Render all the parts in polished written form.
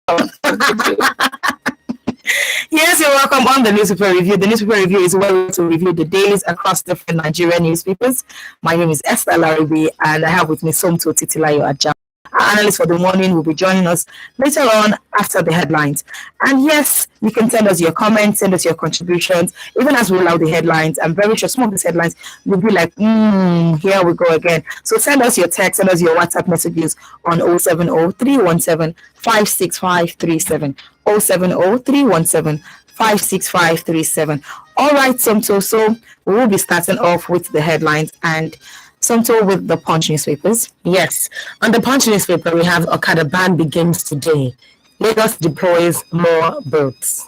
Yes, you're welcome on the Newspaper Review. The Newspaper Review is where to review the dailies across different Nigerian newspapers. My name is Esther Laribi, and I have with me Somto Titilayo Ajam. Our analyst for the morning will be joining us later on after the headlines. And yes, you can send us your comments, send us your contributions, even as we roll out the headlines. I'm very sure some of these headlines will be like, here we go again. So send us your text, send us your WhatsApp messages on 070-317-56537. 070-317-56537. All right, Somto. So we will be starting off with the headlines and Somto with the Punch newspapers. Yes. On the Punch newspaper, we have Okada ban begins today. Lagos deploys more boats.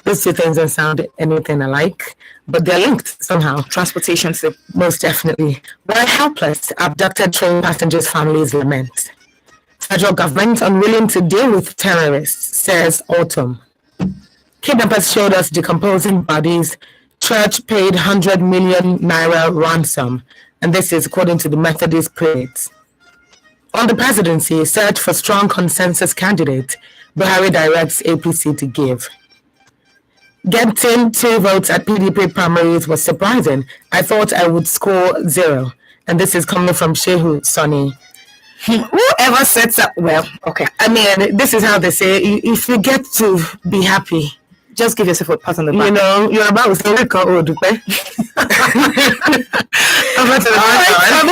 Those two things don't sound anything alike, but they're linked somehow. Transportation, most definitely. We're helpless. Abducted train passengers' families lament. Federal government unwilling to deal with terrorists, says Autumn. Kidnappers showed us decomposing bodies. Church paid 100 million naira ransom. And this is according to the Methodist prelates. On the presidency, search for strong consensus candidate. Buhari directs APC to give. Getting 2 votes at PDP primaries was surprising. I thought I would score 0. And this is coming from Shehu Sonny. Whoever sets up, well, okay. I mean, this is how they say, if you get to be happy, just give yourself a pat on the back. You know, you're about to say, the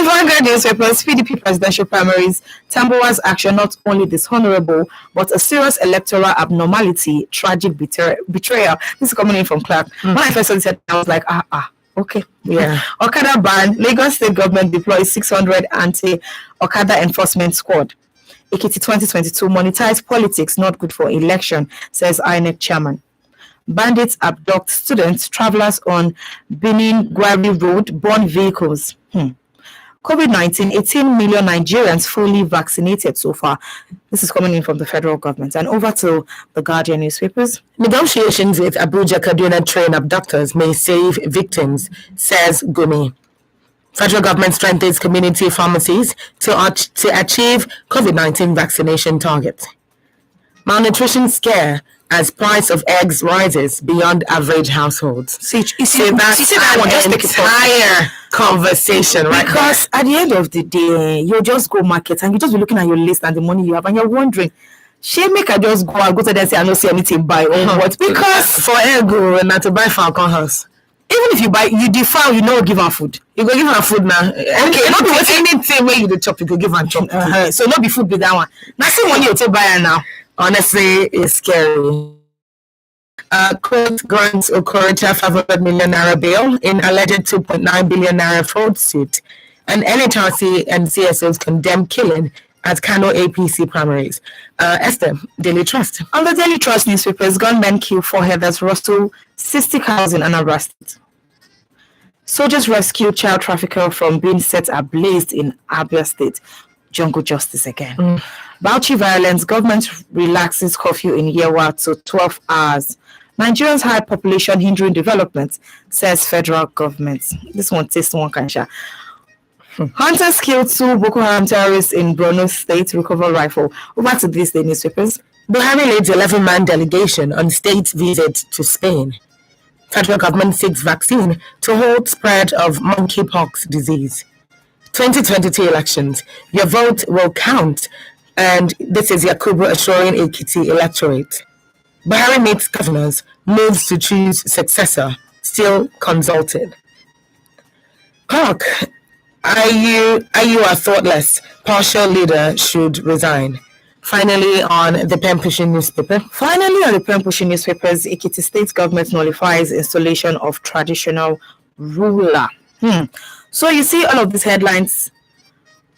Vanguard newspapers, PDP presidential primaries, Tambuwa's action not only dishonorable, but a serious electoral abnormality, tragic betrayal. This is coming in from Clark. When I first said, I was like, okay. Yeah. Okada ban. Lagos state government deploys 600 anti-Okada enforcement squad. Ekiti 2022 monetized politics not good for election, says INEC chairman. Bandits abduct students, travelers on Benin Gwari Road, burn vehicles. COVID-19, 18 million Nigerians fully vaccinated so far. This is coming in from the federal government. And over to the Guardian newspapers. Negotiations with Abuja Kaduna train abductors may save victims, says Gumi. Federal government strengthens community pharmacies to achieve COVID-19 vaccination target. Malnutrition scare as price of eggs rises beyond average households. That's an entire conversation, right? Because at the end of the day, you just go market and you just be looking at your list and the money you have, and you're wondering, shey make I just go and go to them and say I don't see anything buy or what? Because for egg not to buy Falcon House. Even if you buy, you defile, you know, give her food. You go give her food now. Okay, not be anything where you the chop, you go give her chop. So not be food be that one. Nothing when you take buy her now. Honestly, it's scary. Court grants Okorocha 500 million naira bail in alleged 2.9 billion naira fraud suit. And NHRC and CSOs condemn killing at Kano APC primaries. Esther, Daily Trust. On the Daily Trust newspapers, gunmen kill 4 headers, rustle 60 cows in Anambra State. Soldiers rescue child trafficker from being set ablaze in Abia State. Jungle justice again. Bauchi violence, government relaxes curfew in Yewa to 12 hours. Nigerians' high population hindering development, says federal government. This one tastes one kansha. Hunters kill 2 Boko Haram terrorists in Borno State, recover rifle. Over to these day newspapers. Buhari leads 11-man delegation on state visit to Spain. Federal government seeks vaccine to halt spread of monkeypox disease. 2022 elections, your vote will count. And this is Yakubu assuring Ekiti electorate. Buhari meets governors, moves to choose successor, still consulted. Clark, are you a thoughtless, partial leader should resign? Finally, on the pen pushing newspaper. Newspapers, Ekiti State government nullifies installation of traditional ruler. So you see all of these headlines.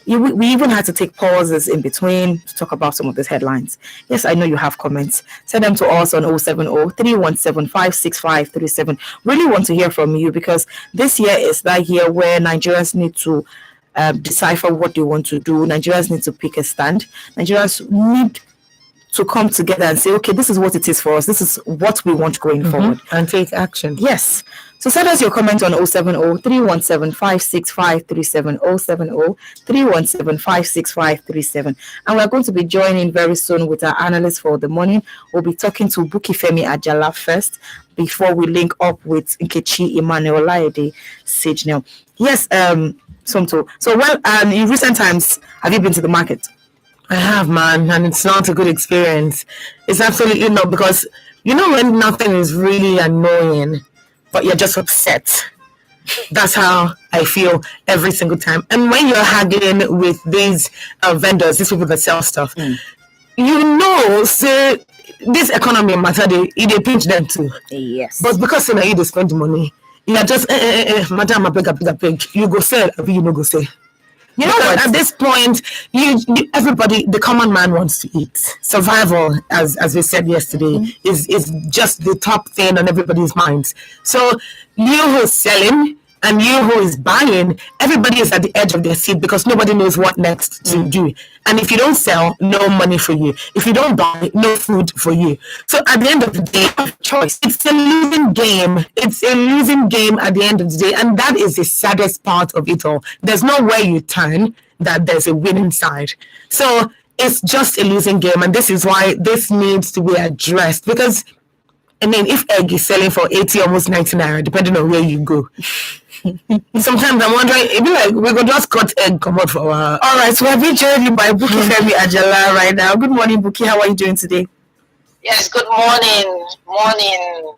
We even had to take pauses in between to talk about some of these headlines. Yes, I know you have comments. Send them to us on 070-317-56537. Really want to hear from you, because this year is that year where Nigerians need to decipher what they want to do. Nigerians need to pick a stand. Nigerians need to come together and say, okay, this is what it is for us. This is what we want going forward. And take action. Yes. So send us your comment on 070-317-56537, 070-317-56537. And we're going to be joining very soon with our analyst for the morning. We'll be talking to Buki Femi Ajala first before we link up with Nkechi Emmanuel Laide Signal. Yes, Somto. So, in recent times, have you been to the market? I have, man, and it's not a good experience. It's absolutely not, because you know when nothing is really annoying, but you're just upset. That's how I feel every single time. And when you're haggling with these vendors, these people that sell stuff, say this economy matter, they pinch them too. Yes. But because you they spend money, you're just, madam, I beg. You go sell, you no go sell. You know what? At this point, everybody, the common man wants to eat. Survival, as we said yesterday, is just the top thing on everybody's minds. So you who's selling and you who is buying, everybody is at the edge of their seat because nobody knows what next to do. And if you don't sell, no money for you. If you don't buy, no food for you. So at the end of the day, choice. It's a losing game. It's a losing game at the end of the day. And that is the saddest part of it all. There's nowhere you turn that there's a winning side. So it's just a losing game. And this is why this needs to be addressed. Because, I mean, if egg is selling for 80, almost 90 naira, depending on where you go. Sometimes I'm wondering, it'd be like we could just cut egg come out for our... All right, so we're being joined by Buki Femi Ajala right now. Good morning, Buki. How are you doing today? Yes, good morning. Morning,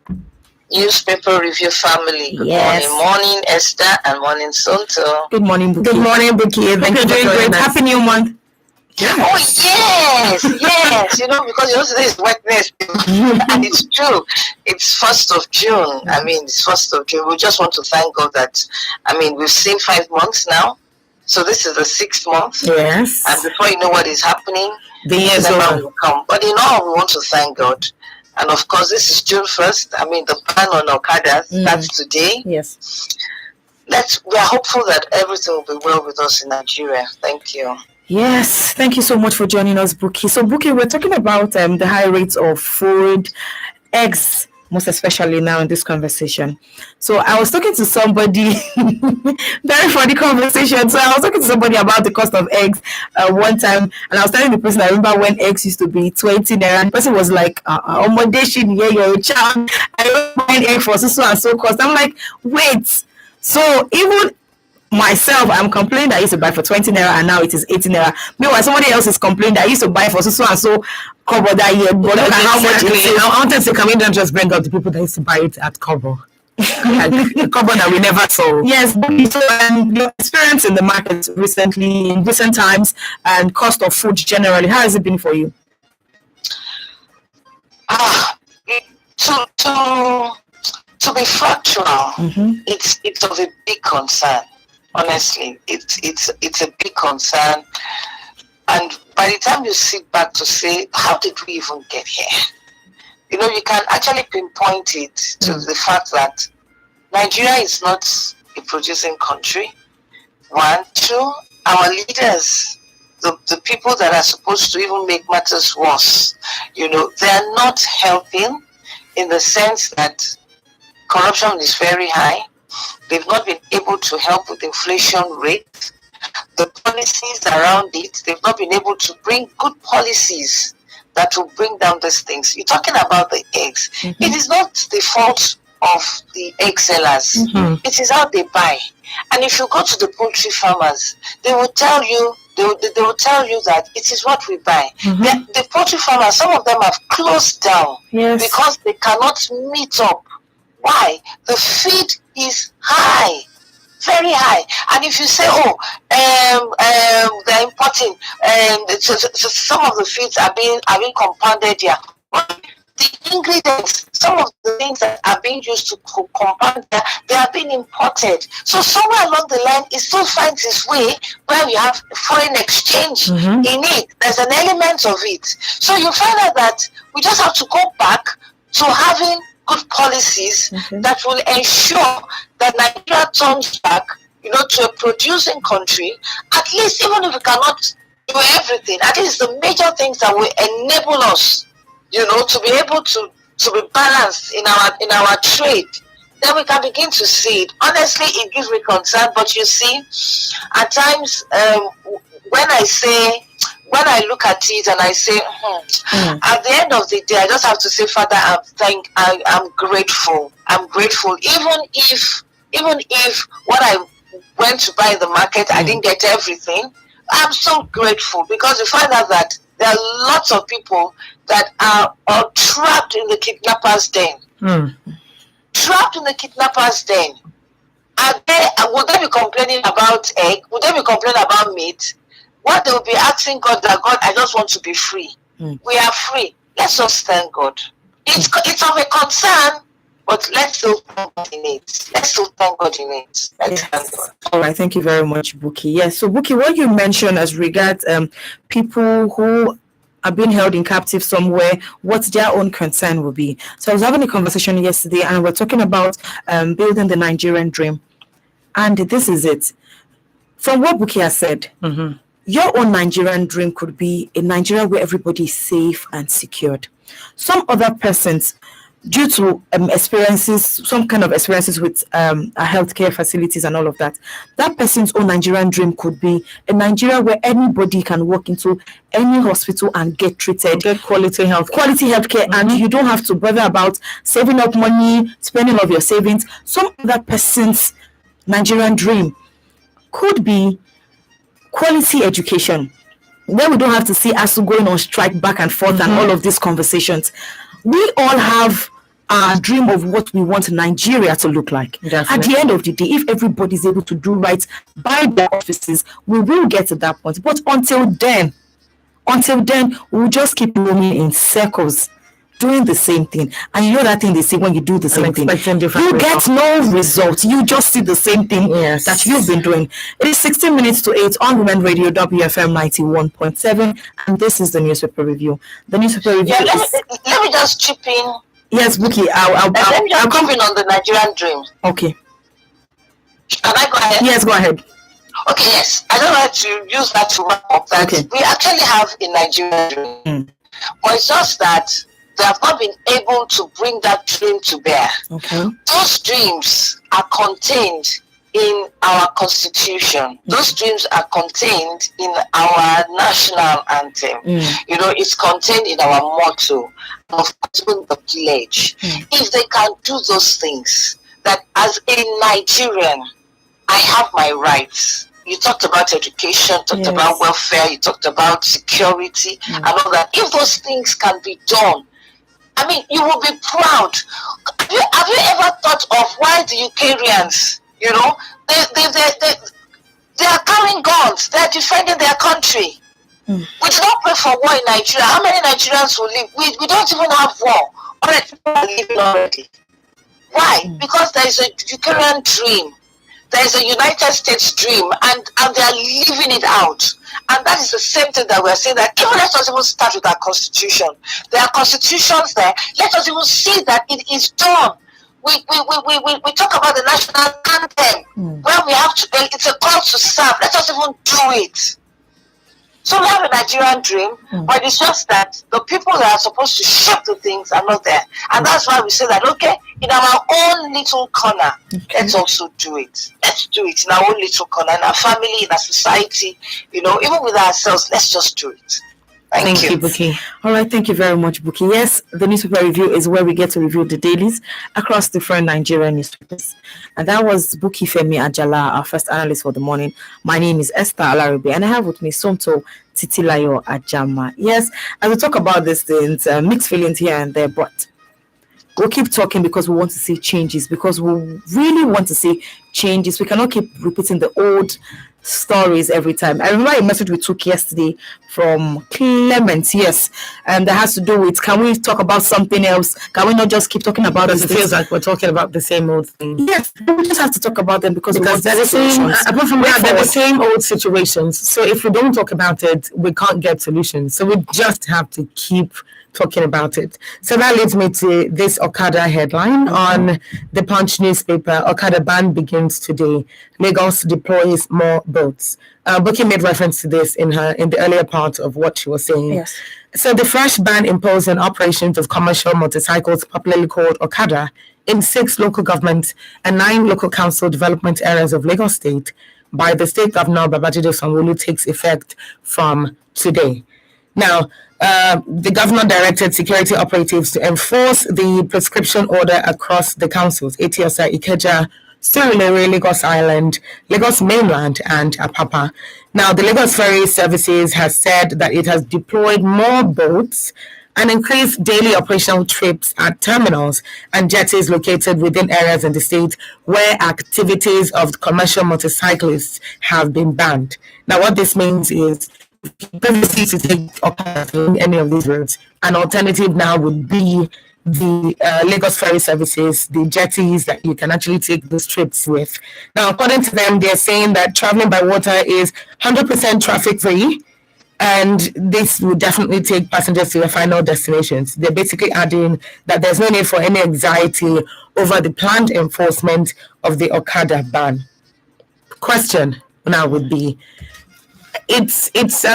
newspaper review family. Good morning, Esther, and morning, Sonto. Good morning, Buki. Good morning, Buki. Thank you for doing great. Happy New Month. Yes. Oh, yes. Because today is Wednesday, and it's true. It's 1st of June. I mean, it's 1st of June. We just want to thank God that, we've seen 5 months now. So this is the 6th month. Yes. And before you know what is happening, the years will come. But in all, we want to thank God. And of course, this is June 1st. The ban on Okada starts today. Yes. We are hopeful that everything will be well with us in Nigeria. Thank you. Yes, thank you so much for joining us, Buki. So, Buki, we're talking about the high rates of food, eggs, most especially now in this conversation. So, I was talking to somebody, very funny conversation. So, I was talking to somebody about the cost of eggs one time, and I was telling the person, I remember when eggs used to be 20 naira, and the person was like, accommodation, you're a child. I don't buy egg for so and so cost. I'm like, wait. So, even myself, I'm complaining that I used to buy for 20 naira and now it is 18 naira. Meanwhile, somebody else is complaining that I used to buy for so and so cover that year. But look at how much it is. I wanted to say, can we not just bring up the people that used to buy it at cover? Like cover that we never saw. Yes, so your experience in the market recently, in recent times, and cost of food generally, how has it been for you? To be factual, it's of a big concern. Honestly, it's a big concern, and by the time you sit back to say, how did we even get here? You can actually pinpoint it to the fact that Nigeria is not a producing country. 1, 2, our leaders, the people that are supposed to even make matters worse, they are not helping, in the sense that corruption is very high. They've not been able to help with inflation rate. The policies around it, they've not been able to bring good policies that will bring down these things. You're talking about the eggs. It is not the fault of the egg sellers. It is how they buy. And if you go to the poultry farmers, they will tell you that it is what we buy. The poultry farmers, some of them have closed down because they cannot meet up. Why? The feed is high, very high. And if you say, they're importing, so some of the feeds are being compounded here. The ingredients, some of the things that are being used to compound, they are being imported. So somewhere along the line, it still finds its way where we have foreign exchange in it. There's an element of it. So you find out that we just have to go back to having good policies that will ensure that Nigeria turns back, to a producing country. At least, even if we cannot do everything. And this is the major things that will enable us, to be able to be balanced in our trade. Then we can begin to see it. Honestly, it gives me concern. But you see, at times, when I look at it and I say, at the end of the day, I just have to say, Father, I'm grateful. I'm grateful. Even if what I went to buy in the market, I didn't get everything, I'm so grateful, because you find out that there are lots of people that are trapped in the kidnappers' den. Trapped in the kidnappers' den. Would they be complaining about egg? Would they be complaining about meat? What they will be asking God, that God, I just want to be free. We are free. Let's just thank God. It's of a concern, but let's still thank God in it. Let's still thank God in it. Let's thank God. All right, thank you very much, Buki. Yes, so Buki, what you mentioned as regards people who are being held in captive somewhere, what their own concern will be. So I was having a conversation yesterday, and we're talking about building the Nigerian dream. And this is it. From what Buki has said, your own Nigerian dream could be a Nigeria where everybody is safe and secured. Some other persons, due to some kind of experiences with healthcare facilities and all of that, that person's own Nigerian dream could be a Nigeria where anybody can walk into any hospital and get treated, get quality healthcare, and you don't have to bother about saving up money, spending all of your savings. Some other person's Nigerian dream could be quality education, where we don't have to see ASU going on strike back and forth and all of these conversations. We all have a dream of what we want Nigeria to look like. Definitely. At the end of the day, if everybody is able to do right by their offices, we will get to that point. But until then, we'll just keep roaming in circles, doing the same thing. And you know that thing they say, when you do the same thing, you get no result. You just see the same thing that you've been doing. It is 16 minutes to 8 on Women Radio, WFM 91.7, and this is the newspaper review. The newspaper review let me just chip in. Yes, Buki, I'll come in on the Nigerian dream. Okay. Can I go ahead? Yes, go ahead. Okay, yes. I don't like to use that to wrap up that we actually have a Nigerian dream. But it's just that they have not been able to bring that dream to bear. Okay. Those dreams are contained in our constitution. Those dreams are contained in our national anthem. It's contained in our motto, of course, the pledge. If they can do those things, that as a Nigerian, I have my rights. You talked about education, talked about welfare, you talked about security and all that. If those things can be done, I mean, you will be proud. Have you ever thought of why the Ukrainians, they are carrying guns, they are defending their country. We do not pray for war in Nigeria. How many Nigerians will live? We don't even have war. Already people are living already. Why? Because there is a Ukrainian dream. There is a United States dream, and they are living it out. And that is the same thing that we are saying, that even let us even start with our constitution. There are constitutions there. Let us even see that it is done. We talk about the national anthem, where we have to, it's a call to serve. Let us even do it. So we have a Nigerian dream, but it's just that the people that are supposed to shape the things are not there. And that's why we say that, okay, in our own little corner, let's also do it. Let's do it in our own little corner, in our family, in our society, even with ourselves, let's just do it. Thank you, Buki. All right, thank you very much, Buki. Yes, the newspaper review is where we get to review the dailies across different Nigerian newspapers. And that was Buki Femi Ajala, our first analyst for the morning. My name is Esther Alaribe, and I have with me Somto Titilayo Ajama. Yes, as we talk about these things, mixed feelings here and there, but we'll keep talking because we want to see changes, because we really want to see changes. We cannot keep repeating the old stories every time. I remember a message we took yesterday from Clement, and that has to do with, can we talk about something else? Can we not just keep talking about it? It feels like we're talking about the same old thing. Yes, we just have to talk about them because they're the same. Apart from that, they're the same old situations. So if we don't talk about it, we can't get solutions. So we just have to keep talking about it. So that leads me to this Okada headline on the Punch newspaper. Okada ban begins elections today, Lagos deploys more boats. Buki made reference to this in the earlier part of what she was saying. Yes. So the fresh ban imposed on operations of commercial motorcycles, popularly called Okada, in 6 local governments and 9 local council development areas of Lagos State by the state governor Babajide Sanwo-Olu takes effect from today. Now, the governor directed security operatives to enforce the prescription order across the councils, Etiosa, Ikeja, Surulere, Lagos Island, Lagos Mainland, and Apapa. Now, the Lagos Ferry Services has said that it has deployed more boats and increased daily operational trips at terminals and jetties located within areas in the state where activities of commercial motorcyclists have been banned. Now, what this means is previously to take any of these routes, an alternative now would be the Lagos Ferry Services, the jetties that you can actually take those trips with. Now, according to them, they're saying that traveling by water is 100% traffic free, and this will definitely take passengers to their final destinations. They're basically adding that there's no need for any anxiety over the planned enforcement of the Okada ban. Question now would be, it's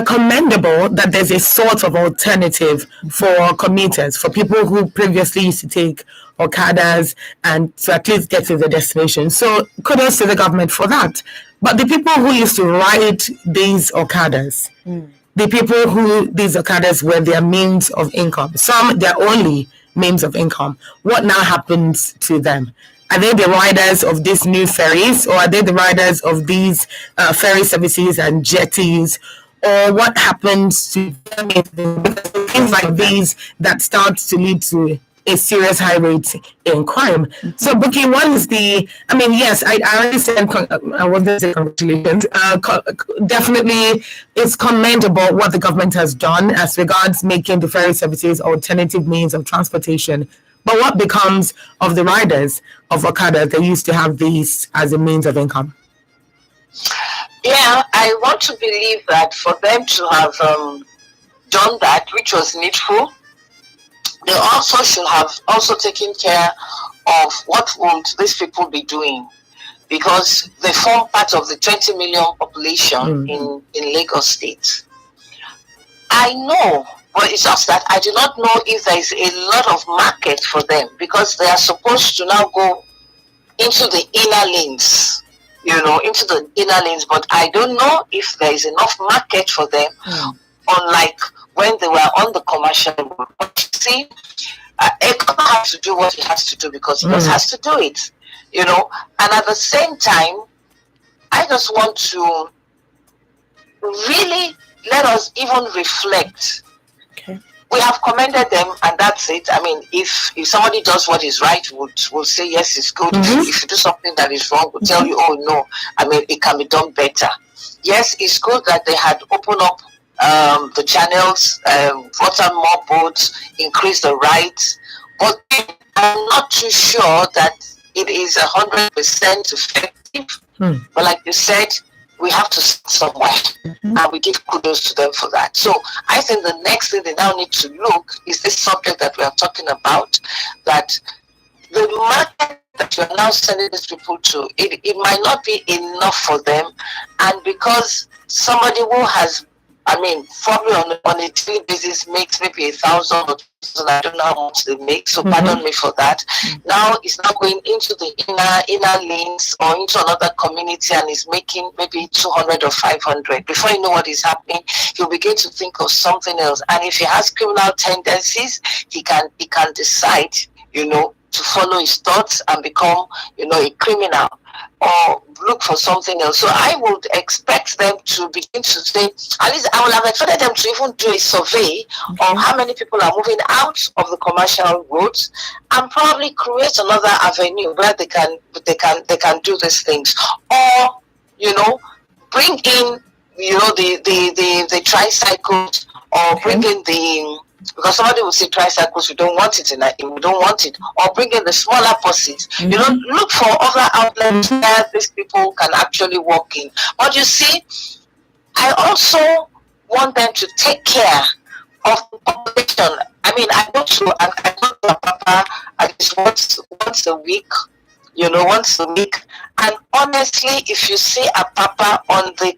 commendable that there's a sort of alternative for commuters, for people who previously used to take Okadas and to at least get to the destination. So kudos to the government for that. But the people who used to ride these Okadas, the people who these Okadas were their means of income, some their only means of income, what now happens to them? Are they the riders of these new ferries, or are they the riders of these ferry services and jetties? Or what happens to them? Things like these that start to lead to a serious high rate in crime. So, Buki, what is yes, I already said, I wasn't saying congratulations. Definitely, it's commendable what the government has done as regards making the ferry services alternative means of transportation. But what becomes of the riders of Okada that used to have these as a means of income? Yeah, I want to believe that for them to have done that, which was needful, they also should have also taken care of what would these people be doing, because they form part of the 20 million population in Lagos State. I know. Well, it's just that I do not know if there is a lot of market for them, because they are supposed to now go into the inner lanes, into the inner lanes. But I don't know if there is enough market for them, unlike when they were on the commercial road. But you see, Eko has to do what he has to do because he just has to do it, And at the same time, I just want to really let us even reflect. We have commended them, and that's it. I mean, if somebody does what is right, we'll say yes, it's good. If you do something that is wrong, we'll tell you, oh no, I mean, it can be done better. Yes, it's good that they had opened up the channels, brought on more boats, increased the rights, but I'm not too sure that it is 100% effective. But like you said, we have to start somewhere, and we give kudos to them for that. So I think the next thing they now need to look is this subject that we are talking about, that the market that you are now sending these people to, it might not be enough for them, and because somebody who has, probably on a daily basis makes maybe 1,000 or 2,000, I don't know how much they make, so pardon me for that. Now it's not going into the inner lanes or into another community and is making maybe 200 or 500. Before you know what is happening, he'll begin to think of something else. And if he has criminal tendencies, he can decide, to follow his thoughts and become, a criminal, or look for something else. So I would expect them to begin to say, at least I would have expected them to even do a survey on how many people are moving out of the commercial roads, and probably create another avenue where they can do these things, or bring in the tricycles, or bring in because somebody will say tricycles, we don't want it, or bring in the smaller buses. Look for other outlets where these people can actually walk in. But you see, I also want them to take care of the population. I go to Apapa at least once a week, And honestly, if you see a papa on the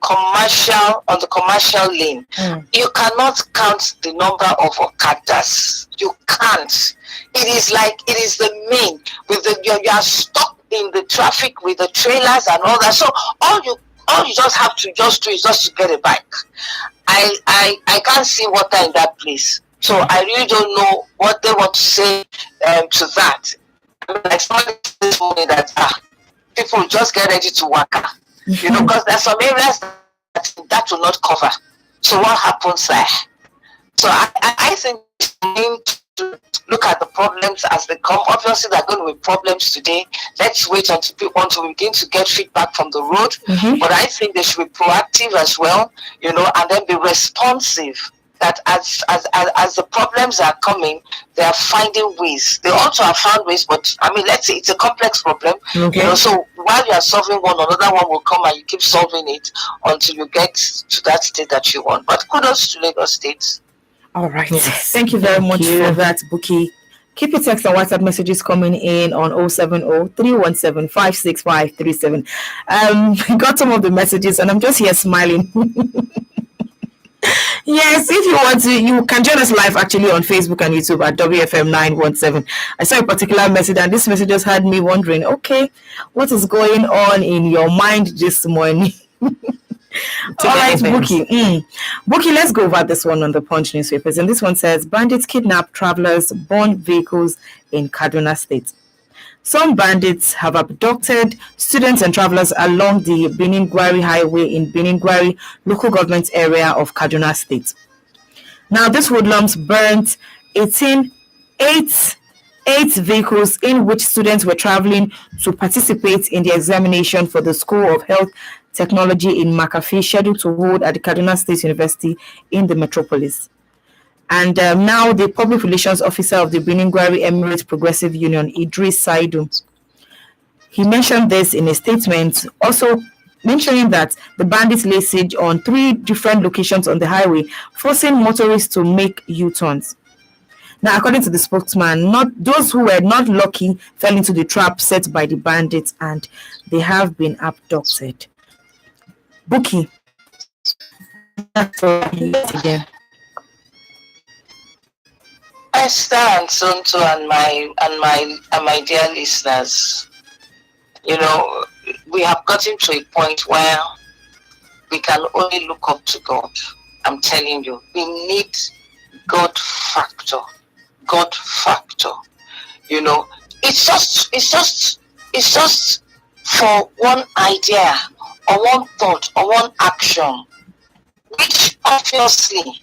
commercial lane, you cannot count the number of okadas. You can't. It is the main with you are stuck in the traffic with the trailers and all that. So all you just have to just do is just to get a bike. I can't see water in that place. So I really don't know what they want to say to that. I mean, like somebody this morning that people just get ready to work, because there's some areas that will not cover. So what happens there? So I think we need to look at the problems as they come. Obviously, there are going to be problems today. Let's wait until we begin to get feedback from the road. But I think they should be proactive as well, and then be responsive. That as the problems are coming, they are finding ways. They also have found ways, but I mean, let's say it's a complex problem. So while you are solving one, another one will come and you keep solving it until you get to that state that you want. But kudos to Lagos State. All right. Yes. Thank you very much for that, Buki. Keep your text and WhatsApp messages coming in on 070-317-56537. I got some of the messages and I'm just here smiling. Yes, if you want to, you can join us live actually on Facebook and YouTube at WFM 917. I saw a particular message and this message just had me wondering, okay, what is going on in your mind this morning? All right, Buki. Buki, let's go over this one on the Punch newspapers. And this one says, bandits kidnap travelers, burn vehicles in Kaduna State. Some bandits have abducted students and travelers along the Benin-Gwari Highway in Benin-Gwari local government area of Kaduna State. Now, these hoodlums burnt 8 vehicles in which students were traveling to participate in the examination for the School of Health Technology in Makafi, scheduled to hold at the Kaduna State University in the metropolis. And now the public relations officer of the Benin-Gwari Emirates Progressive Union, Idris Saidu, he mentioned this in a statement, also mentioning that the bandits laid siege on 3 different locations on the highway, forcing motorists to make U-turns. Now, according to the spokesman, those who were not lucky fell into the trap set by the bandits and they have been abducted. Buki. Again. Esther and Sonto and my dear listeners, we have gotten to a point where we can only look up to God. I'm telling you, we need God factor. It's just for one idea or one thought or one action, which obviously,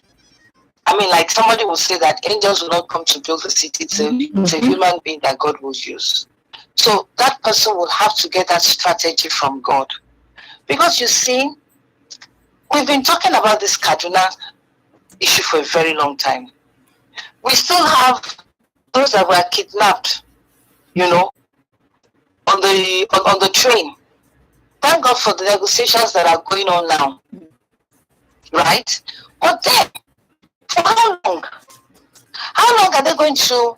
I mean, like somebody will say that angels will not come to build the city. It's a human being that God will use. So that person will have to get that strategy from God. Because you see, we've been talking about this Kaduna issue for a very long time. We still have those that were kidnapped, on the train. Thank God for the negotiations that are going on now. Right? But then, for how long? How long are they going to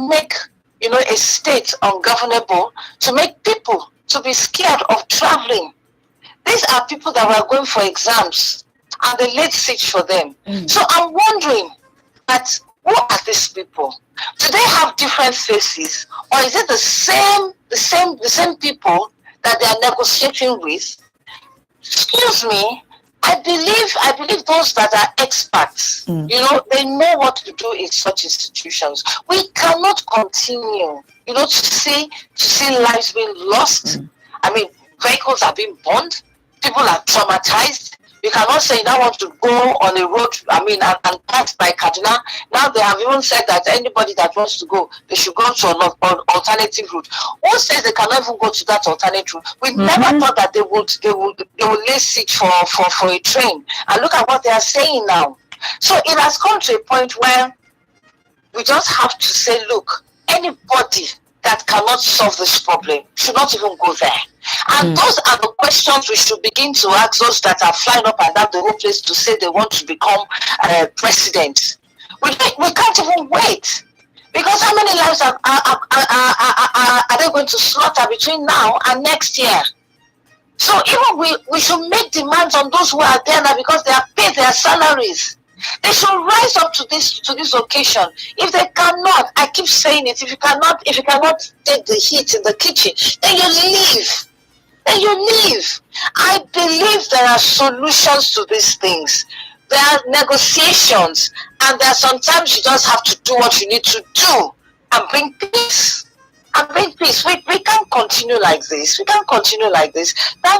make, a state ungovernable, to make people to be scared of traveling? These are people that were going for exams and they laid siege for them. So I'm wondering that who are these people? Do they have different faces, or is it the same people that they are negotiating with? Excuse me. I believe those that are experts, they know what to do in such institutions. We cannot continue, to see lives being lost. I mean, vehicles are being burned. People are traumatized. You cannot say you now want to go on a road, and pass by Kaduna. Now they have even said that anybody that wants to go, they should go to an alternative route. Who says they cannot even go to that alternative route? We never thought that they would lay siege for a train. And look at what they are saying now. So it has come to a point where we just have to say, look, anybody that cannot solve this problem should not even go there. And those are the questions we should begin to ask those that are flying up and down the whole place to say they want to become president. We can't even wait. Because how many lives are they going to slaughter between now and next year? So even we should make demands on those who are there now, because they are paid their salaries. They should rise up to this occasion. If they cannot, I keep saying it, if you cannot take the heat in the kitchen, then you leave. I believe there are solutions to these things. There are negotiations, and there are sometimes you just have to do what you need to do and bring peace. We can't continue like this. Thank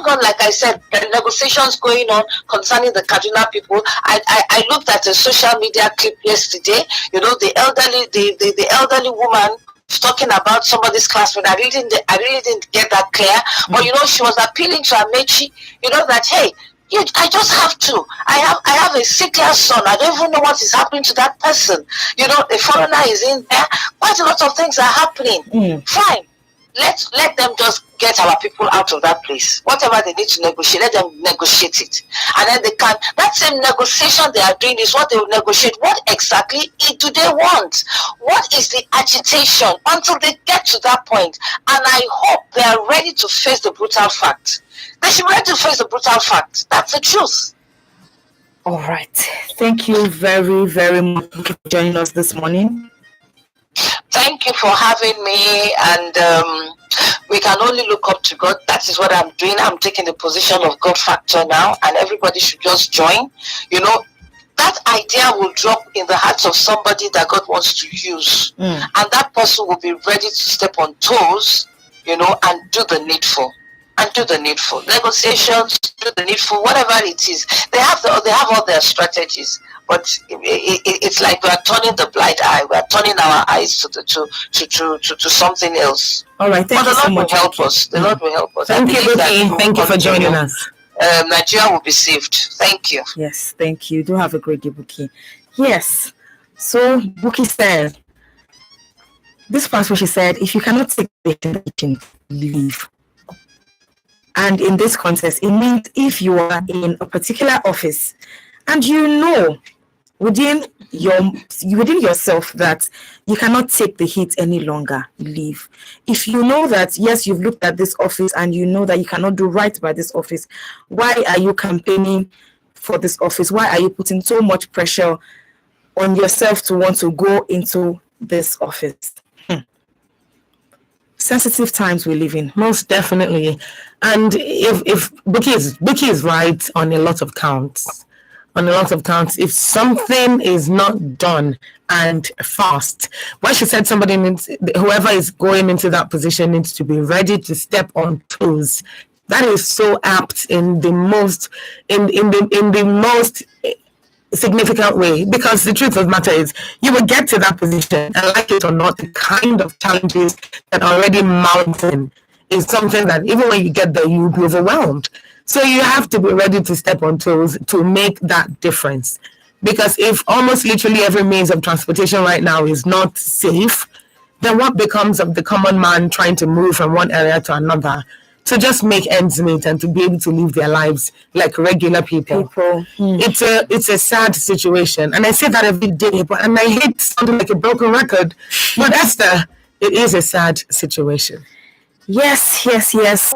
God, like I said, the negotiations going on concerning the Kaduna people. I looked at a social media clip yesterday. The elderly woman talking about somebody's classmate. I really didn't get that clear. But she was appealing to Amechi. That hey, I just have to. I have a sickly son. I don't even know what is happening to that person. The foreigner is in there. Quite a lot of things are happening. Fine. Let them just get our people out of that place. Whatever they need to negotiate, let them negotiate it. And then they can. That same negotiation they are doing is what they will negotiate. What exactly do they want? What is the agitation until they get to that point? And I hope they are ready to face the brutal fact. They should be ready to face the brutal fact. That's the truth. All right. Thank you very, very much for joining us this morning. Thank you for having me, and we can only look up to God. That is what I'm doing. I'm taking the position of God factor now, and everybody should just join. That idea will drop in the hearts of somebody that God wants to use, and that person will be ready to step on toes, and do the needful. Negotiations, do the needful, whatever it is. They have all their strategies, but it's like we are turning the blind eye. We are turning our eyes to something else. All right, thank you so much. The Lord will help us. Thank you, Buki. Thank you for joining us. Nigeria will be saved. Thank you. Yes, thank you. Do have a great day, Buki. Yes. So Buki said, this part where she said, if you cannot take the kitchen, leave. And in this context, it means if you are in a particular office and within yourself that you cannot take the heat any longer, leave. If you know that, yes, you've looked at this office and you know that you cannot do right by this office, why are you campaigning for this office? Why are you putting so much pressure on yourself to want to go into this office? Sensitive times we live in. Most definitely. And if Buki is right on a lot of counts, if something is not done and fast, when she said whoever is going into that position needs to be ready to step on toes, that is so apt in the most significant way, because the truth of the matter is you will get to that position, and like it or not, the kind of challenges that are already mounting is something that even when you get there, you'll be overwhelmed. So you have to be ready to step on toes to make that difference. Because if almost literally every means of transportation right now is not safe, then what becomes of the common man trying to move from one area to another to just make ends meet and to be able to live their lives like regular people? It's a sad situation, and I say that every day, and I hate sounding like a broken record, but Esther, it is a sad situation. Yes.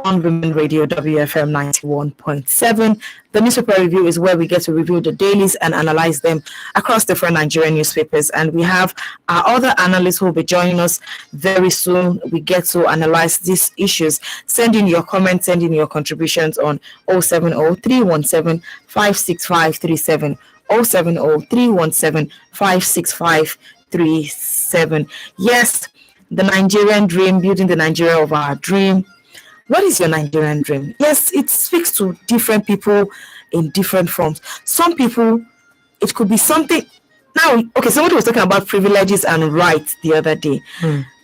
On Women Radio WFM 91.7. The newspaper review is where we get to review the dailies and analyze them across different Nigerian newspapers. And we have our other analysts who will be joining us very soon. We get to analyze these issues. Send in your comments, send in your contributions on 070-317-56537. 070-317-56537. Yes, the Nigerian dream, building the Nigeria of our dream. What is your Nigerian dream? Yes, it speaks to different people in different forms. Some people, it could be something. Now, okay, somebody was talking about privileges and rights the other day.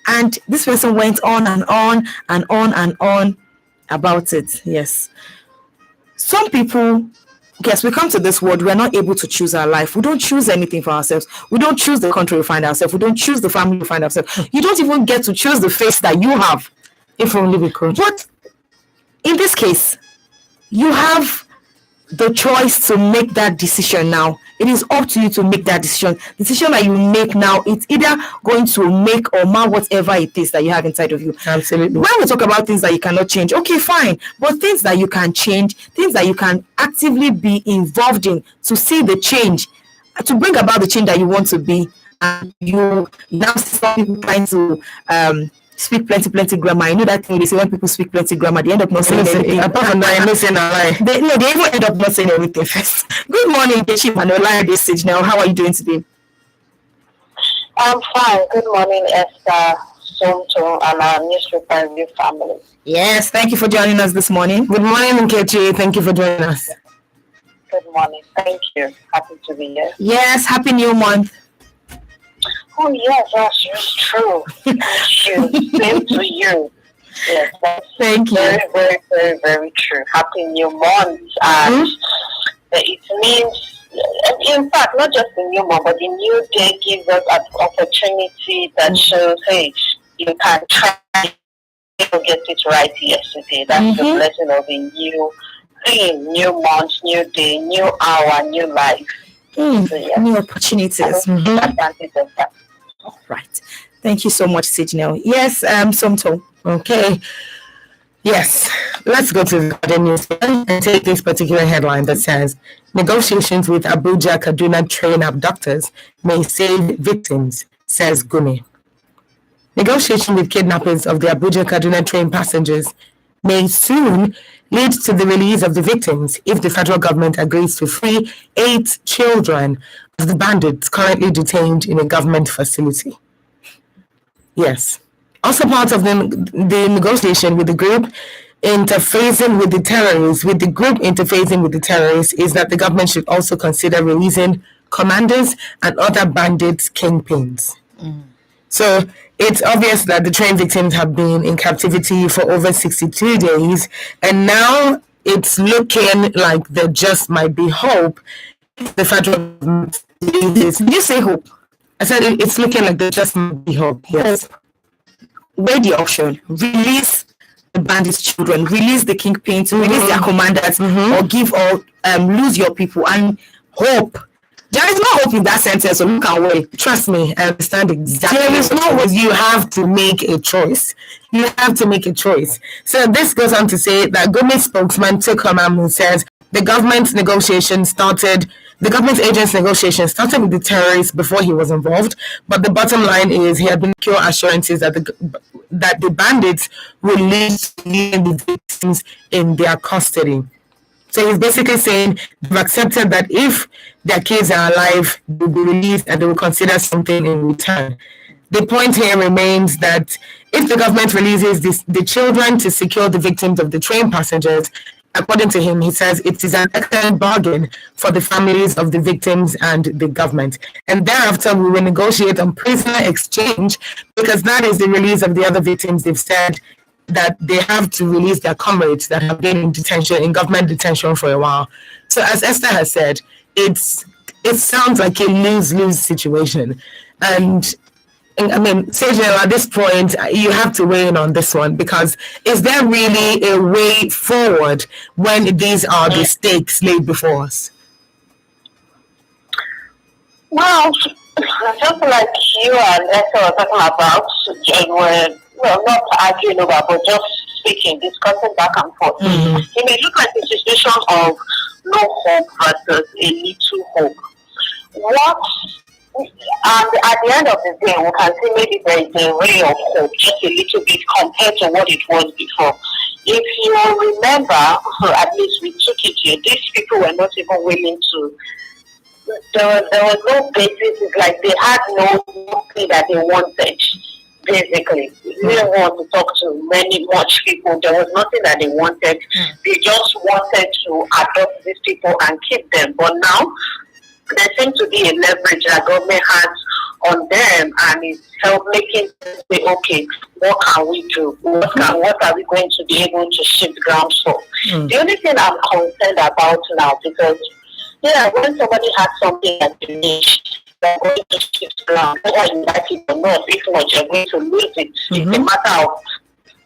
And this person went on and on and on and on about it. Yes. Some people, yes, we come to this world, we are not able to choose our life. We don't choose anything for ourselves. We don't choose the country we find ourselves. We don't choose the family we find ourselves. You don't even get to choose the face that you have. If only we could. But in this case, you have the choice to make that decision now. It is up to you to make that decision. The decision that you make now, it's either going to make or mar whatever it is that you have inside of you. Absolutely. When we talk about things that you cannot change, okay, fine. But things that you can change, things that you can actively be involved in to see the change, to bring about the change that you want to be. And you now see some people trying to speak plenty grammar. I know that thing they say when people speak plenty grammar, they end up not saying anything. Apart from that, I'm not saying a lie. They even end up not saying anything first. Good morning, Kechi Manola. This stage now. How are you doing today? I'm fine. Good morning, Esther, Somto, and our newspaper review family. Yes, thank you for joining us this morning. Good morning, Nkechi. Thank you for joining us. Good morning. Thank you. Happy to be here. Yes, happy new month. Oh, yes, that's true. Thank you. Same to you. Yes, that's Thank you. very true. Happy new month. And it means, in fact, not just the new month, but the new day gives us an opportunity that shows, hey, you can try to get it right yesterday. That's the blessing of a new thing, new month, new day, new hour, new life. So, yes. New opportunities. Advantage of that. Right. Thank you so much, Signal. Yes, Somto. Okay. Yes. Let's go to the Guardian news and take this particular headline that says, negotiations with Abuja Kaduna train abductors may save victims, says Gumi. Negotiation with kidnappers of the Abuja Kaduna train passengers may soon lead to the release of the victims if the federal government agrees to free 8 children of the bandits currently detained in a government facility. Yes. Also part of the negotiation with the group interfacing with the terrorists, is that the government should also consider releasing commanders and other bandits kingpins. So it's obvious that the train victims have been in captivity for over 62 days, and now it's looking like there just might be hope if the federal government releases. Did you say hope? I said it's looking like there just might be hope. Yes. Weigh the option. Release the bandits' children, release the kingpins, release their commanders, or give or lose your people, and hope. There is no hope in that sentence, so look away. Trust me, I understand exactly. There is no hope. You have to make a choice. You have to make a choice. So this goes on to say that Gumi spokesman Tukomam says the government agent's negotiation started with the terrorists before he was involved, but the bottom line is he had been secure assurances that the bandits will leave the victims in their custody. So he's basically saying they've accepted that if their kids are alive, they'll be released and they will consider something in return. The point here remains that if the government releases the children to secure the victims of the train passengers, according to him, he says it is an excellent bargain for the families of the victims and the government. And thereafter, we will negotiate on prisoner exchange, because that is the release of the other victims. They've said that they have to release their comrades that have been in government detention for a while. So as Esther has said, it sounds like a lose-lose situation. And I mean, Sejel, at this point, you have to weigh in on this one, because is there really a way forward when these are the stakes laid before us? Well, just like you and Esther were talking about, not arguing over, but just speaking, discussing back and forth. It may look like a situation of no hope versus a little hope. And at the end of the day, we can see maybe there is a ray of hope, just a little bit compared to what it was before. If you remember, at least we took it here, these people were not even willing to. There was no basis. It's like they had nothing that they wanted. Basically, they didn't want to talk to much people. There was nothing that they wanted. They just wanted to adopt these people and keep them. But now, there seems to be a leverage that government has on them, and it's making them say, okay, what can we do? What are we going to be able to shift ground for? The only thing I'm concerned about now, because when somebody has something that they need, they're going to shift ground, whether you like it or not. If not, you're going to lose it. It's a matter of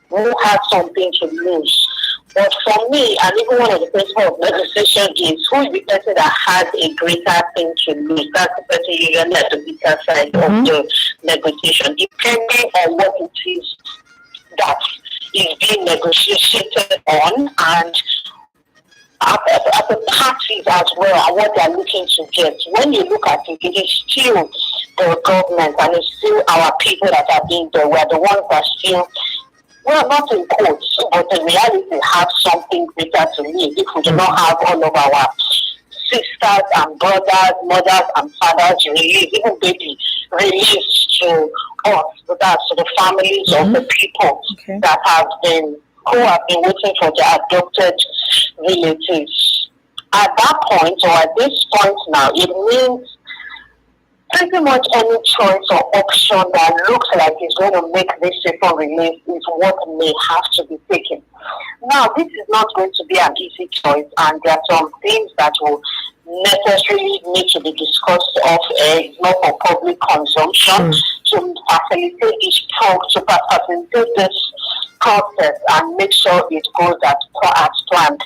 who has something to lose. But for me, and even one of the principles of negotiation is who is the person that has a greater thing to lose. That's the person usually at the weaker side of the negotiation, depending on what it is that is being negotiated on, and at the parties as well, and what they're looking to get. When you look at it, it is still the government and it's still our people that are being there. We're the ones that still, well, not in quotes, but in reality have something greater to live if we do not have all of our sisters and brothers, mothers and fathers released, even baby released to us, that's to the families of the people that have been, who have been waiting for their adopted relatives. At that point, or at this point now, it means pretty much any choice or option that looks like it's going to make this people release is what may have to be taken. Now, this is not going to be an easy choice, and there are some things that will necessarily need to be discussed of not for public consumption to facilitate this process and make sure it goes as planned.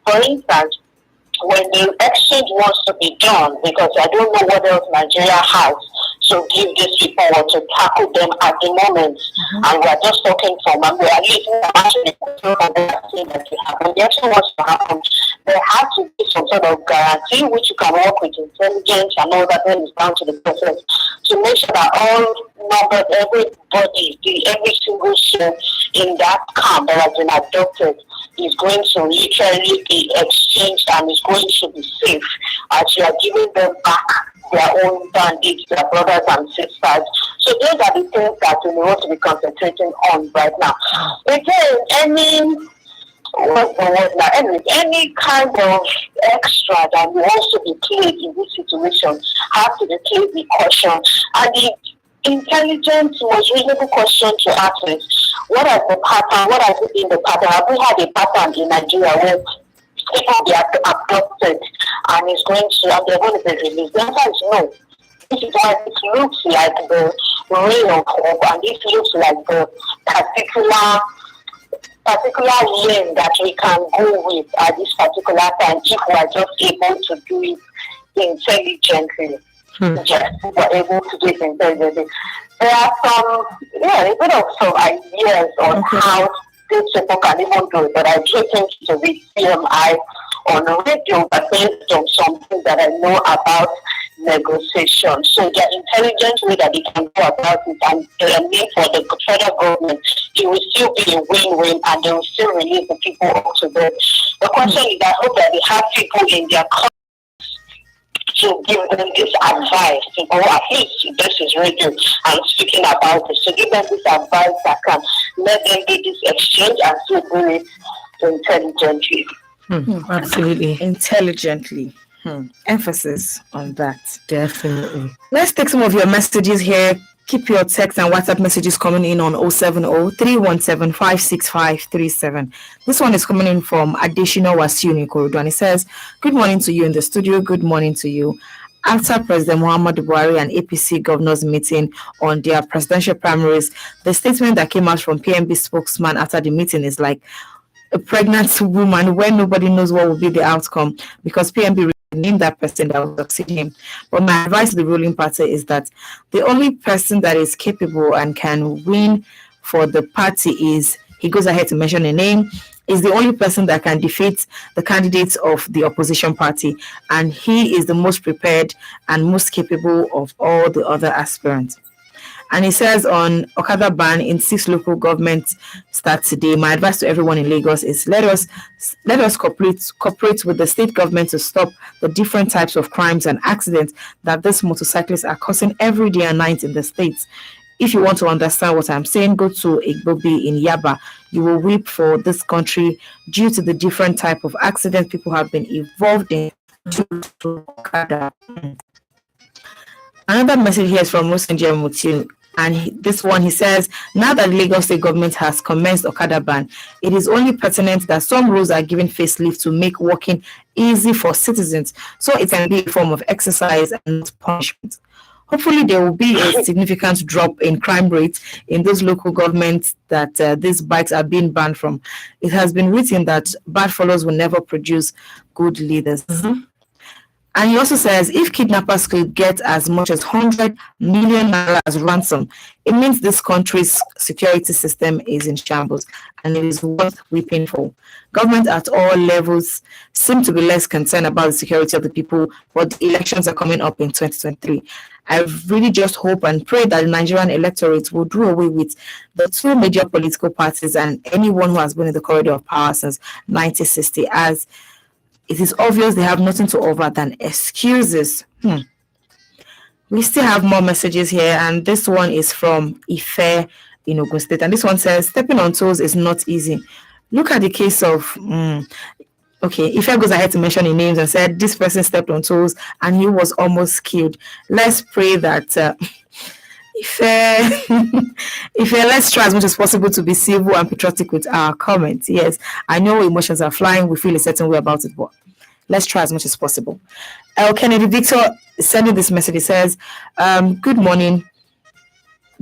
For instance, when the exchange wants to be done, because I don't know what else Nigeria has to give these people or to tackle them at the moment, and we're just talking from, and we're using actually that we have. When the action wants to happen, there has to be some sort of guarantee which you can work with intelligence and all that when it's down to the process to make sure that all numbers, everybody, every single soul in that camp that has been adopted is going to literally be exchanged and is going to be safe as you are giving them back their own bandits, their brothers and sisters. So those are the things that we want to be concentrating on right now. Again, any kind of extra that wants to be played in this situation has to be played with caution. And the intelligent, most reasonable question to ask is, what is the pattern? What has been the pattern? Have we had a pattern in Nigeria where people get adopted and it's going to, and they're going to be released? The answer is no. This is why it looks like the ray of hope, and this looks like the particular lane that we can go with at this particular time if we are just able to do it intelligently. Just we're able to do it intelligently. There are a bit of some ideas on how these people can even do it, but I do think to be CMI on the radio, but based on something that I know about negotiation. So the intelligent way that they can go about it, and the need for the federal government, it will still be a win-win, and they will still release the people up to them. The question is, I hope that they have people in their country to give them this advice, to go, at least this is radio, I'm speaking about this, to give them this advice that can let them do this exchange and still do it intelligently. Absolutely. Intelligently. Emphasis on that. Definitely. Let's take some of your messages here. Keep your text and WhatsApp messages coming in on 070-317-56537. This one is coming in from Additional Wasiuni Korodu, and it says, good morning to you in the studio. Good morning to you. After President Muhammadu Buhari and APC governors meeting on their presidential primaries, the statement that came out from PMB spokesman after the meeting is like a pregnant woman where nobody knows what will be the outcome, because PMB named that person that will succeed him. But my advice to the ruling party is that the only person that is capable and can win for the party is, he goes ahead to mention a name, is the only person that can defeat the candidates of the opposition party, and he is the most prepared and most capable of all the other aspirants. And he says on Okada ban in 6 local governments start today. My advice to everyone in Lagos is let us cooperate with the state government to stop the different types of crimes and accidents that these motorcyclists are causing every day and night in the states. If you want to understand what I'm saying, go to Igbobi in Yaba. You will weep for this country due to the different type of accidents people have been involved in due to Okada. Another message here is from Musenje Mutiu. And this one, he says, now that the Lagos state government has commenced Okada ban, it is only pertinent that some rules are given facelift to make walking easy for citizens, so it can be a form of exercise and not punishment. Hopefully, there will be a significant drop in crime rates in those local governments that these bikes are being banned from. It has been written that bad followers will never produce good leaders. And he also says if kidnappers could get as much as 100 million naira as ransom, it means this country's security system is in shambles and it is worth weeping for. Government at all levels seem to be less concerned about the security of the people, but the elections are coming up in 2023. I really just hope and pray that the Nigerian electorate will do away with the two major political parties and anyone who has been in the corridor of power since 1960, as it is obvious they have nothing to offer than excuses. We still have more messages here, and this one is from Ife in Ogun State. And this one says, stepping on toes is not easy. Look at the case of, okay, Ife goes ahead to mention the names and said, this person stepped on toes and he was almost killed. Let's pray that if let's try as much as possible to be civil and patriotic with our comments. Yes, I know emotions are flying. We feel a certain way about it, but let's try as much as possible. Kennedy Victor is sending this message. He says, good morning,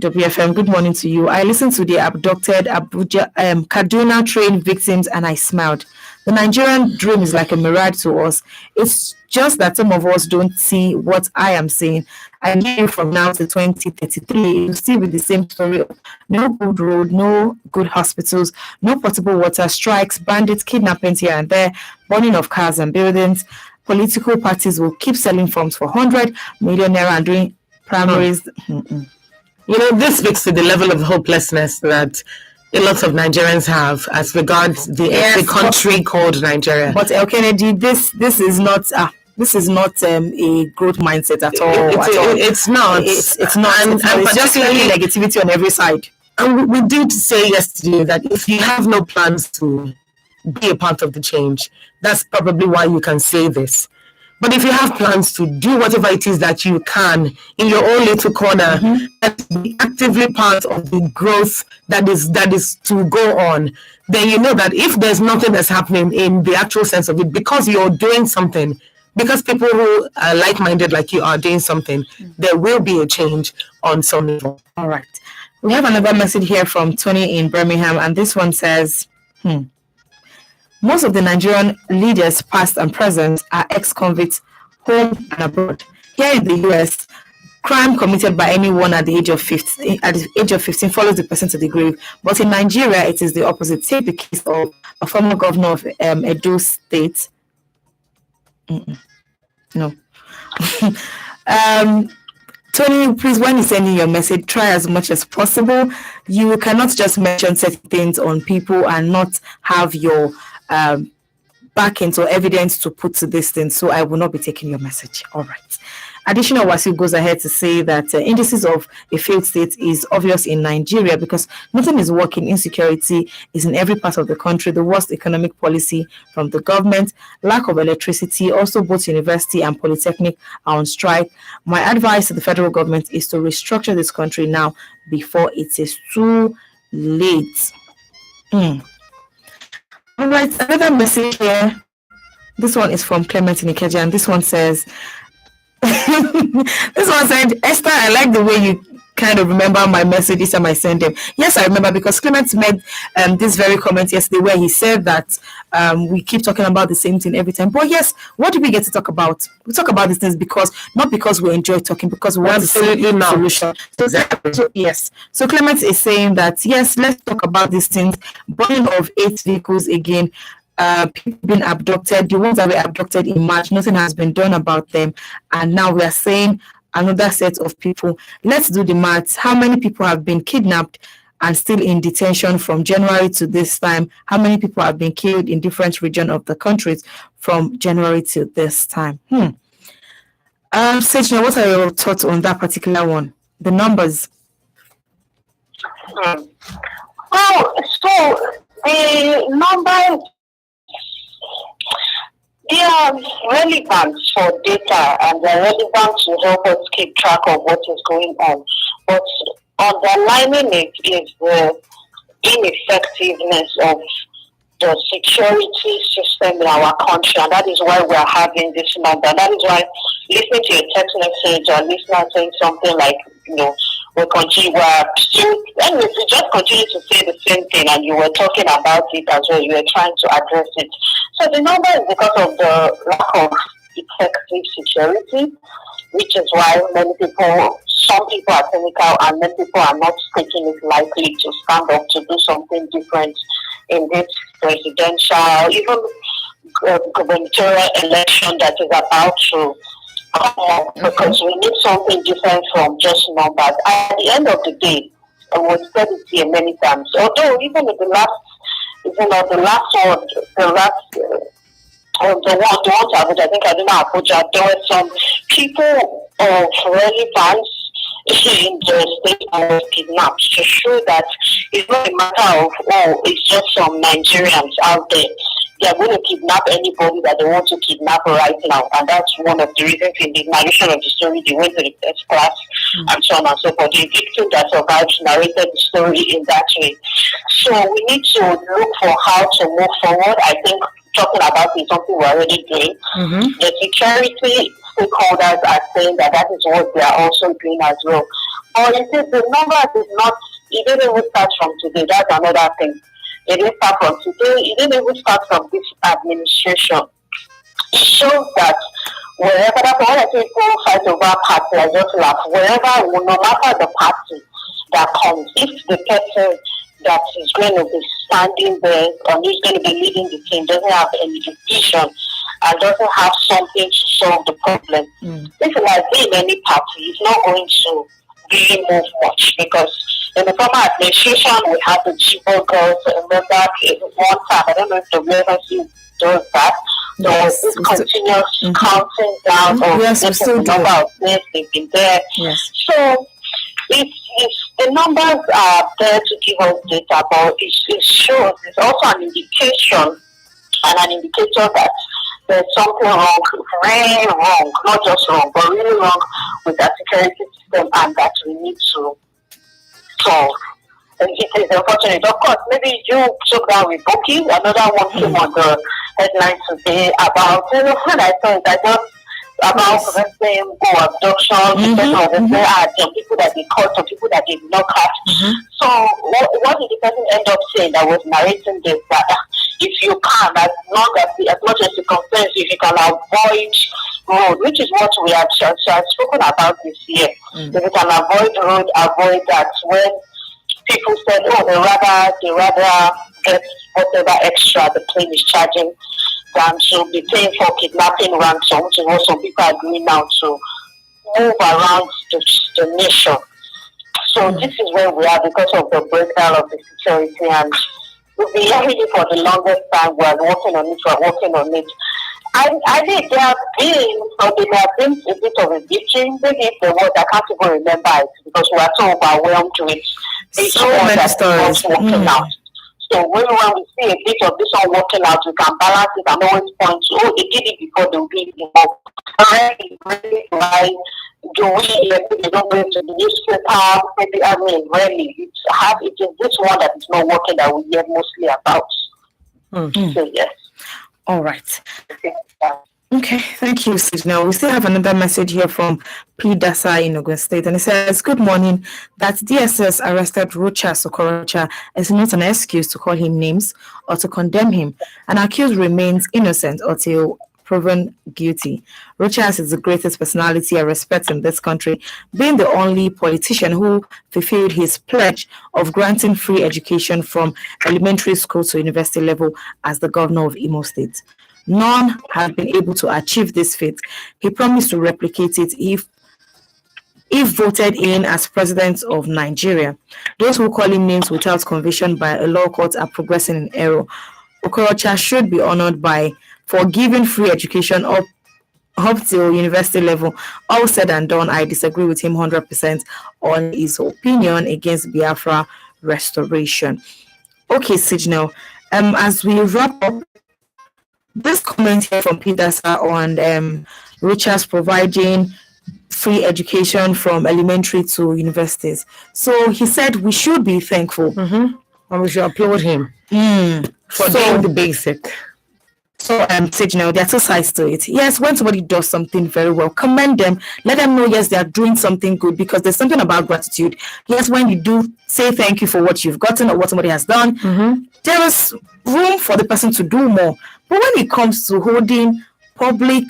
WFM. Good morning to you. I listened to the abducted Abuja, Kaduna train victims and I smiled. The Nigerian dream is like a mirage to us. It's just that some of us don't see what I am seeing. I knew from now to 2033, it will still be the same story of no good road, no good hospitals, no potable water, strikes, bandits, kidnappings here and there, burning of cars and buildings. Political parties will keep selling forms for 100 million naira and doing primaries. You know, this speaks to the level of hopelessness that a lot of Nigerians have as regards the country called Nigeria. But Kennedy, this is not a growth mindset at all. It's not. It's not. And it's just really negativity on every side. And we did say yesterday that if you have no plans to be a part of the change, that's probably why you can say this. But if you have plans to do whatever it is that you can in your own little corner, and be actively part of the growth that is to go on, then you know that if there's nothing that's happening in the actual sense of it, because you're doing something, because people who are like-minded like you are doing something, there will be a change on some level. All right. We have another message here from Tony in Birmingham, and this one says, most of the Nigerian leaders, past and present, are ex-convicts home and abroad. Here in the US, crime committed by anyone at the age of 15 follows the person to the grave. But in Nigeria, it is the opposite. Take the case of a former governor of Edo State. No. Tony, please, when you're sending your message, try as much as possible. You cannot just mention certain things on people and not have your backings or evidence to put to this thing. So I will not be taking your message. All right. Additional Wasi goes ahead to say that indices of a failed state is obvious in Nigeria because nothing is working. Insecurity is in every part of the country. The worst economic policy from the government, lack of electricity. Also, both university and polytechnic are on strike. My advice to the federal government is to restructure this country now before it is too late. All right, another message here. This one is from Clement in Ikeja, and this one says, this one said, Esther, I like the way you kind of remember my message each time I send them. Yes, I remember because Clement made this very comment yesterday where he said that we keep talking about the same thing every time. But yes, what do we get to talk about? We talk about these things not because we enjoy talking, because we want to see a solution. So yes. So Clement is saying that yes, let's talk about these things. Burning of 8 vehicles again. People being abducted, the ones that were abducted in March, nothing has been done about them. And now we are saying another set of people. Let's do the maths. How many people have been kidnapped and still in detention from January to this time? How many people have been killed in different regions of the countries from January to this time? Sejna, what are your thoughts on that particular one? The numbers. Well, so the numbers, they are relevant for data and they're relevant to help us keep track of what is going on. But underlining it is the ineffectiveness of the security system in our country, and that is why we are having this number. That is why listening to your text message or listener saying something like, we are still, anyways, we just continue to say the same thing, and you were talking about it as well. You were trying to address it. So the number is because of the lack of effective security, which is why some people are cynical and many people are not taking it lightly to stand up to do something different in this presidential, even gubernatorial election that is about to come up, because we need something different from just numbers. At the end of the day, and we've said it here many times, although even in the last I think I don't know Abuja, there were some people of relevance in the state that were kidnapped to show that it's not a matter of, it's just some Nigerians out there. They are going to kidnap anybody that they want to kidnap right now. And that's one of the reasons in the narration of the story, they went to the first class and so on and so forth. The victim that survived narrated the story in that way. So we need to look for how to move forward. I think talking about it is something we're already doing. The security stakeholders are saying that is what they are also doing as well. Or is it the number is not, it didn't even start from today. That's another thing. It didn't start from today. It didn't even start from this administration. It shows that wherever, that's why I say people fight over party, I just laugh. Wherever, no matter the party that comes, if the person that is going to be standing there or who's going to be leading the team doesn't have any vision and doesn't have something to solve the problem, if it has been any party, it's not going to really move much, because in the former administration, we had the Chibo girls. Remember, one time, I don't know if the WFC does that. There was this continuous counting down of the number of days they've been there. Yes. So, it's the numbers are there to give us data, but it shows, it's also an indication and an indicator that there's something wrong, really wrong, not just wrong, but really wrong with our security system, and that we need to solve. And it is unfortunate. Of course, maybe you took that with Bookie. Another one came on the headline today about, when I saw it, I just about the same abduction, some people that they caught, some people that they did not catch. So what did the person end up saying that was narrating this? That if you can, as much as it concerns you, if you can avoid road, which is what we have spoken about this year. If you can avoid road, avoid that. When people said, they rather get whatever extra the plane is charging than to be paying for kidnapping ransom, which is what some people are doing now to move around the nation. So this is where we are because of the breakdown of the security, and we've been hearing for the longest time. We're working on it. I think there have been a bit of a victory. Maybe if the word, I can't even remember it because we are so overwhelmed with so many stories working out. So when we see a bit of this one working out, we can balance it and always point to, they did it before, they'll be more. Why do we they don't go to the newspaper? Maybe, really, it is this one that is not working that we hear mostly about. So, yes. All right. Okay, thank you, Signal. We still have another message here from P. Dasa in Ogun State, and it says, "Good morning. That DSS arrested Rochas Okorocha is not an excuse to call him names or to condemn him. An accused remains innocent until proven guilty. Rochas is the greatest personality I respect in this country, being the only politician who fulfilled his pledge of granting free education from elementary school to university level as the governor of Imo State. None have been able to achieve this feat. He promised to replicate it if voted in as president of Nigeria. Those who call him names without conviction by a law court are progressing in error. Okorocha should be honored for giving free education up till university level. All said and done, I disagree with him 100% on his opinion against Biafra restoration." Okay, Signal. As we wrap up, this comment here from Petersa on Rochas providing free education from elementary to universities. So he said we should be thankful. And we should applaud him. for So- doing the basic. So Sage, there are two sides to it. Yes, when somebody does something very well, commend them. Let them know, yes, they are doing something good, because there's something about gratitude. Yes, when you do say thank you for what you've gotten or what somebody has done, there is room for the person to do more. But when it comes to holding public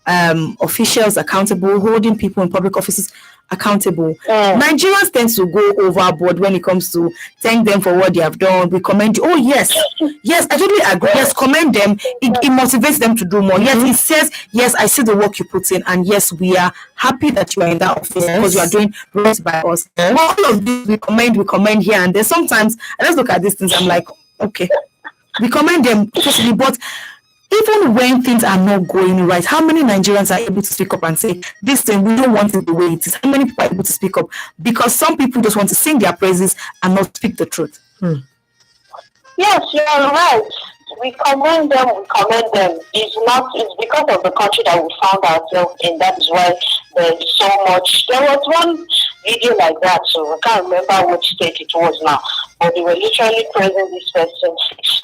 officials accountable, holding people in public offices accountable, Nigerians tend to go overboard when it comes to thank them for what they have done. We commend you. Oh yes, I totally agree. Yes, commend them. It motivates them to do more. Yes, it says, yes, I see the work you put in, and yes, we are happy that you are in that office because you are doing right by us. But all of this we commend here and there. Sometimes I just look at these things, I'm like, okay, we commend them totally, but even when things are not going right, how many Nigerians are able to speak up and say, this thing, we don't want it the way it is? How many people are able to speak up? Because some people just want to sing their praises and not speak the truth. Yes, you are right. We commend them. It's because of the country that we found ourselves in. That is why there's so much. There was one video like that, so I can't remember which state it was now, but they were literally praising this person.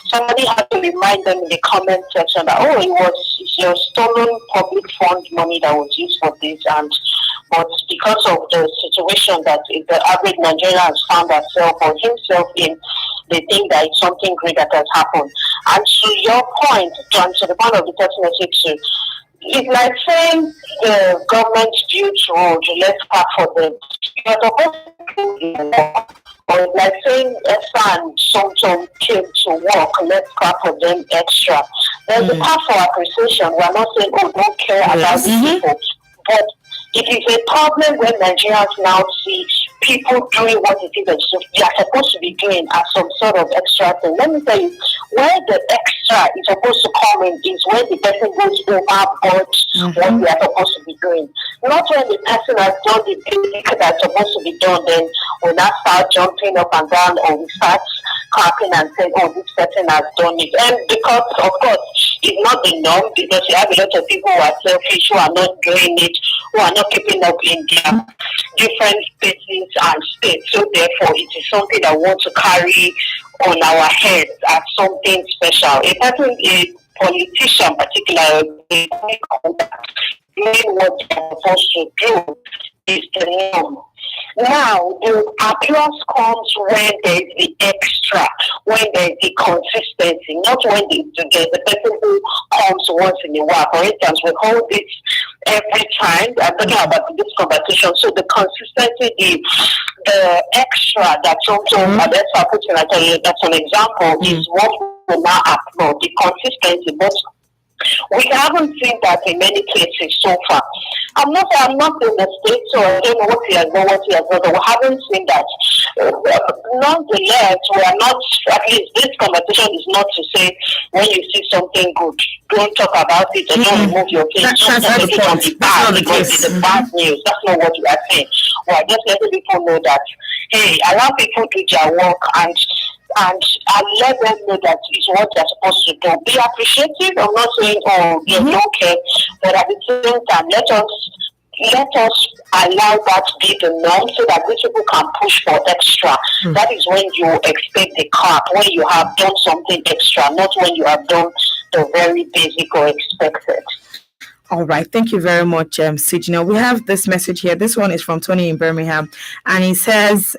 Somebody had to remind them in the comment section that, oh, it's your stolen public fund money that was used for this, but because of the situation that the average Nigerian has found herself or himself in, they think that it's something great that has happened. And to your point, John, to the point of the person I said to, it's like saying the government built roads, let's clap for them. You're supposed to do it. Or it's like saying some came to work, let's clap for them extra. There's a part for appreciation. We're not saying, oh, don't care about these people. But it is a problem when Nigerians now see people doing what it is they are supposed to be doing as some sort of extra thing. Let me tell you, where the extra is supposed to come in is when the person goes overboard what they are supposed to be doing. Not when the person has done the basic that's supposed to be done, then we now start jumping up and down, or we start clapping and saying, oh, this person has done it. And because, of course, it's not the norm, because you have a lot of people who are selfish, who are not doing it, who are not keeping up in their different spaces and states. So therefore, it is something that we want to carry on our heads as something special. A person, a politician particularly, doing what they're supposed to do is the norm. Now, the applause comes when there's the extra, when there's the consistency, not when there's the person who comes once in a while. For instance, we hold this every time. I'm talking about this conversation. So the consistency, the extra that sometimes, that's what I put in, that's an example, is what we now applaud, the consistency. But we haven't seen that in many cases so far. I'm not in the States, so I don't know what he has done, but we haven't seen that. Nonetheless, we are not, at least this conversation is not to say when you see something good, don't talk about it or don't remove your face. Don't take it on the bad because it's the bad news. That's not what we are saying. We are just letting people know that, hey, allow people to do their work and let them know that it's what they're supposed to do. Be appreciative. I'm not saying, oh, you don't care, but at the same time, let us allow that to be the norm so that these people can push for extra. That is when you expect the clap, when you have done something extra, not when you have done the very basic or expected. All right, thank you very much, Sijina. We have this message here. This one is from Tony in Birmingham, and he says,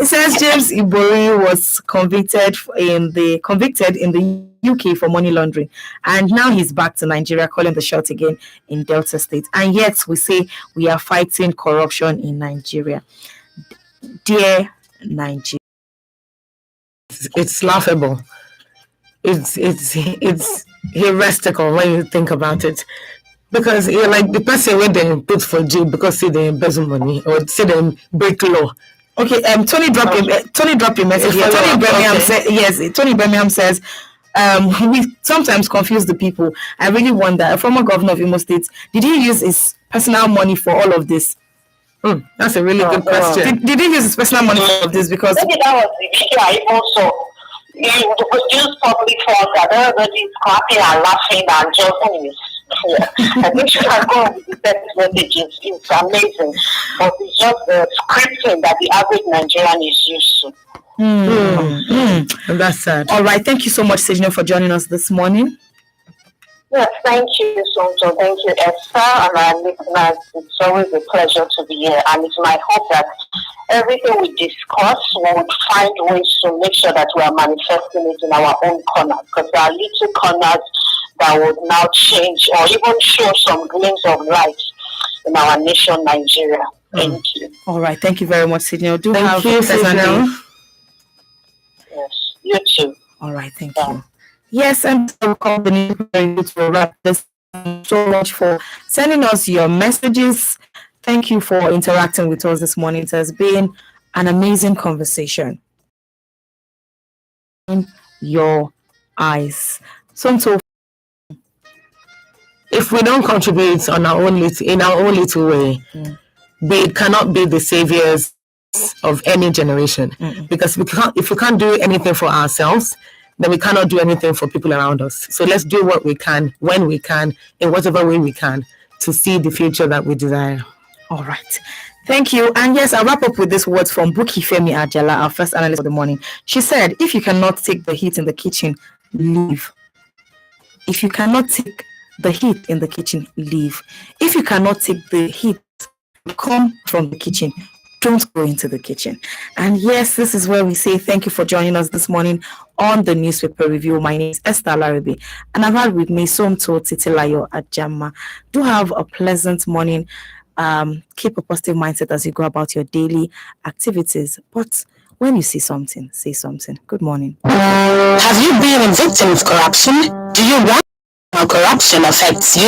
James Ibori was convicted in the UK for money laundering, and now he's back to Nigeria, calling the shot again in Delta State. And yet we say we are fighting corruption in Nigeria. Dear Nigeria, It's laughable. It's heretical when you think about it, because you're like the person when they put for jail because say they embezzle money or say they break law. Okay, Tony dropped a message here. Tony Birmingham says, we sometimes confuse the people. I really wonder, a former governor of Imo State, did he use his personal money for all of this? That's a really good question. Did he use his personal money for all of this? Because maybe that was the issue. I also use public funds that everybody's clapping and laughing and joking. I think you can go with the text messages. It's amazing. But it's just the scripting that the average Nigerian is used to. And that's sad. All right. Thank you so much, Sejno, for joining us this morning. Yes, thank you, Sonto. Thank you, Esther, and our listeners. It's always a pleasure to be here, and it's my hope that everything we discuss, we would find ways to make sure that we are manifesting it in our own corner, because there are little corners that would now change or even show some glimpse of light in our nation, Nigeria. Thank you. All right. Thank you very much, Sejno. Thank you, Sejno. Yes, you too. All right. Thank you. Yes, and I'll call the news to wrap this. So much for sending us your messages. Thank you for interacting with us this morning. It has been an amazing conversation. In your eyes. So if we don't contribute in our own little way, we cannot be the saviors of any generation. Because if we can't do anything for ourselves, then we cannot do anything for people around us. So let's do what we can, when we can, in whatever way we can, to see the future that we desire. all right. Thank you. And yes, I'll wrap up with this words from Buki Femi Ajala, our first analyst for the morning. She said, if you cannot take the heat in the kitchen, leave. If you cannot take the heat in the kitchen, leave. If you cannot take the heat come from the kitchen, don't go into the kitchen. And yes, this is where we say thank you for joining us this morning on the newspaper review. My name is Esther Larabi, and I've had with me Somto Titilayo Ajama. Do have a pleasant morning. Keep a positive mindset as you go about your daily activities. But when you see something, say something. Good morning. Have you been a victim of corruption? Do you want how corruption affects you?